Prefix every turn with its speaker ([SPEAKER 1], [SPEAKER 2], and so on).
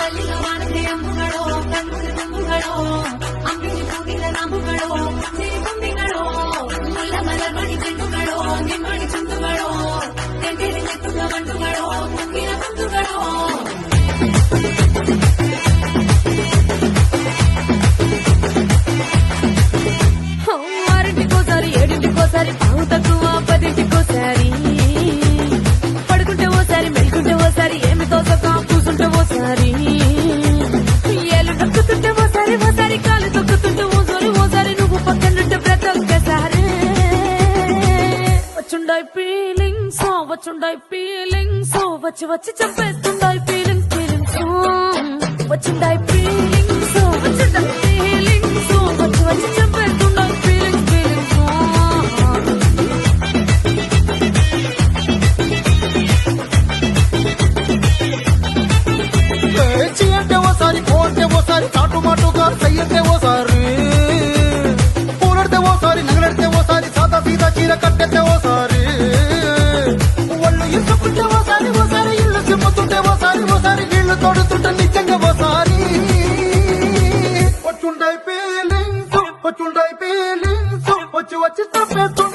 [SPEAKER 1] ಕಲ್ಲಿನ ಮಾಡದೆ ಅಂಬುಗಳು ಕಣ್ಣು ತುಂಬುಗಳು ಅಂಬಿನಿ ಕೂಗಿದ ನಾಮುಗಳು ಕುಂಬಿಗಳು ಮುಲ್ಲ ಮಲರ್ಮಣಿ ಚೆಂಡುಗಳು ನಿಮ್ಮಣಿ ಚುಂಡುಗಳು ತೆಂಡಿರಿ ನೆತ್ತುಗ ಗಂಡುಗಳು ಮುಗ್ಗಿನ ಬಂಧುಗಳು ఆరింటికోసారి ఏడింటికోసారి పావు తక్కువ పదింటికోసారి పడుకుంటే ఓసారి మెలుకుంటే ఓసారి ఏమి తోసక కూసుంటే ఓసారి ఏళ్ళు నొక్కుతుంటే ఓసారి ఓసారి కాలు తొక్కుతుంటే ఓసారి నువ్వు పక్కనుంటే ప్రతి ఒక్కసారి వచ్చుండాయి ఫీలింగ్స్ వచ్చి వచ్చి చంపేస్తుండాయి ఫీలింగ్స్ వచ్చిండాయి ఫీలింగ్స్ వచ్చి వచ్చి చంపేస్తుండాయి
[SPEAKER 2] అంటే ఓసారి కోస్తే ఓసారి చాటు మాటుగా సయ్యంటే ఓసారి పూలడితే ఓసారి నగలడితే ఓసారి సాదా సీదా చీర కట్టెతే ఓసారి ఒళ్ళు ఇసుకుంటే ఓసారి ఇల్లు సిమ్ముతుంటే ఓసారి నీళ్లు తోడుతుంటే నిజంగా ఓసారి వచ్చుండాయి ఫీలింగ్స్ వచ్చి వచ్చి తప్పేస్తుండే